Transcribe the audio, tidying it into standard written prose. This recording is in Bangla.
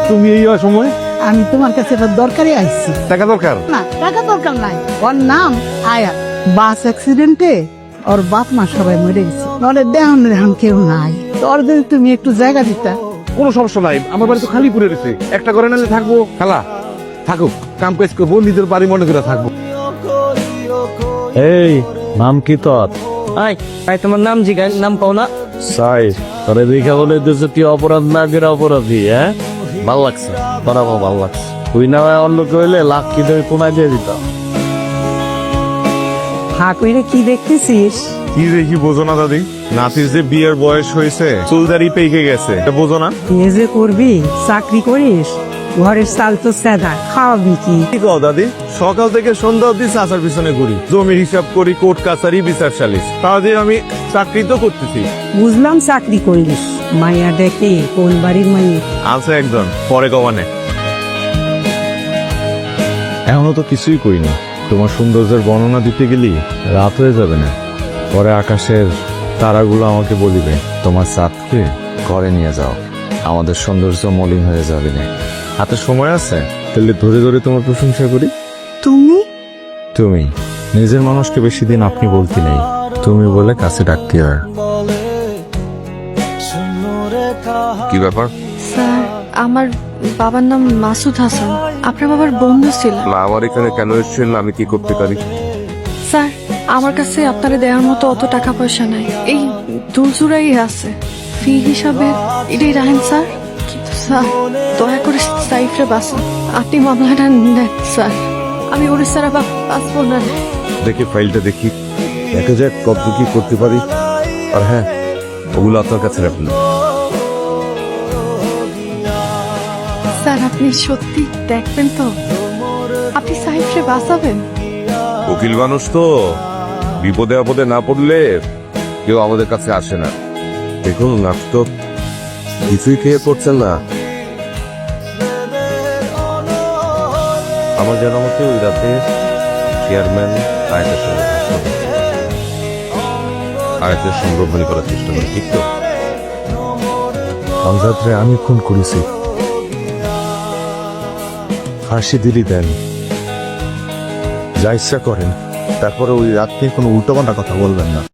তুমি এই সময় আমি তোমার কাছে এবার দরকারে আইছি। টাকা দরকার? না, টাকা দরকার নাই। ওর নাম আয়া। বাস অ্যাক্সিডেন্টে ওর বাপ মা সবাই মরে গেছে। ওরে দেহন কেউ নাই। তোর যদি তুমি একটু জায়গা দিতা। কোনো সমস্যা নাই, আমার বাড়ি তো খালি পড়ে রয়েছে। একটা করে নালে থাকবো। খালা থাকুক, কাম কাজ করবো, নিজের বাড়ি মনে করে থাকবো। এই নাম কি তোর? আই আই তোমার নাম জিগাই, নাম পাও না? সাই তোরে দেখা বলে দিচ্ছে তুই অপরাধ না করে অপরাধী। হ্যাঁ, ভাল লাগছে, তোরা ভাল লাগছে। তুই না হয় অন্য কইলে লাখ কি তুমি কোনায় দিয়ে দিতাম। হা কইরে কি দেখতেছিস? কি দেখি বোঝো না দাদি? নাতির যে বিয়ের বয়স হয়েছে, চুলদারি পেকে গেছে, এটা বোঝো না? তুই যে করবি, চাকরি করিস, ঘরের চাল তো সেদা, খাওয়াবি কি? কি কও দাদি? সকাল থেকে সন্ধ্যা অব্দি চাচার পিছনে ঘুরি, জমির হিসাব করি, কোর্ট কাছারি, বিচার সালিশ। তাহলে আমি চাকরি তো করতেছি। বুঝলাম চাকরি করিস, মাইয়া দেখে কোন বাড়ির মাইয়া? আছে একজন, পরে কমানে। এখনো তো কিছুই করি না। তোমার সৌন্দর্যের বর্ণনা দিতে গেলি রাত হয়ে যাবে না। পরে আকাশের তারাগুলো আমাকে বলিবে, তোমার চাঁদকে ঘরে নিয়ে যাও, আমাদের সৌন্দর্য মলিন হয়ে যাবে না। হাতে সময় আছে, তাহলে ধরে ধরে তোমার প্রশংসা করি। তুমি? তুমি নিজের মানুষকে বেশি দিন আপনি বলতে নেই, তুমি বলে কাছে ডাকতে হয়। কি ব্যাপার? স্যার, আমার বাবার নাম মাসুদ হাসান। আপনার বাবার বন্ধু ছিল। আমার এখানে কেন এসেছেন, আমি কি করতে পারি? স্যার, আমার কাছে আপনারা দেওয়ার মতো অত টাকা পয়সা নাই, এই দুজুরাই আছে। ফি হিসাবে এটাই রাখেন স্যার। কিন্তু স্যার, দয়া করে সাইফরে বাঁচান। আপনি মামলাটা নেন স্যার, আমি ওর সারা বাঁচবো না। দেখি ফাইলটা দেখি, দেখা যাক কত কি করতে পারি। আর হ্যাঁ, ওগুলো আপনার কাছে রাখুন। স্যার, আপনি সত্যি দেখবেন তো? আপনি সাইফরে বাঁচাবেন? উকিল মানুষ তো, বিপদে আপদে না পড়লে কেউ আমাদের কাছে আসে না। দেখুন, আপনি তো কিছুই খেয়ে করছেন না। আমার জানা মতে ওই রাতে চেয়ারম্যান আয়াতের সংরক্ষণ করার চেষ্টা করে, ঠিক তো? আমজাদরে আমি খুন করেছি, ফাঁসি দিলি দেন, যা ইচ্ছা করেন। তারপরে ওই রাত নিয়ে কোনো উল্টোপাল্টা কথা বলবেন না।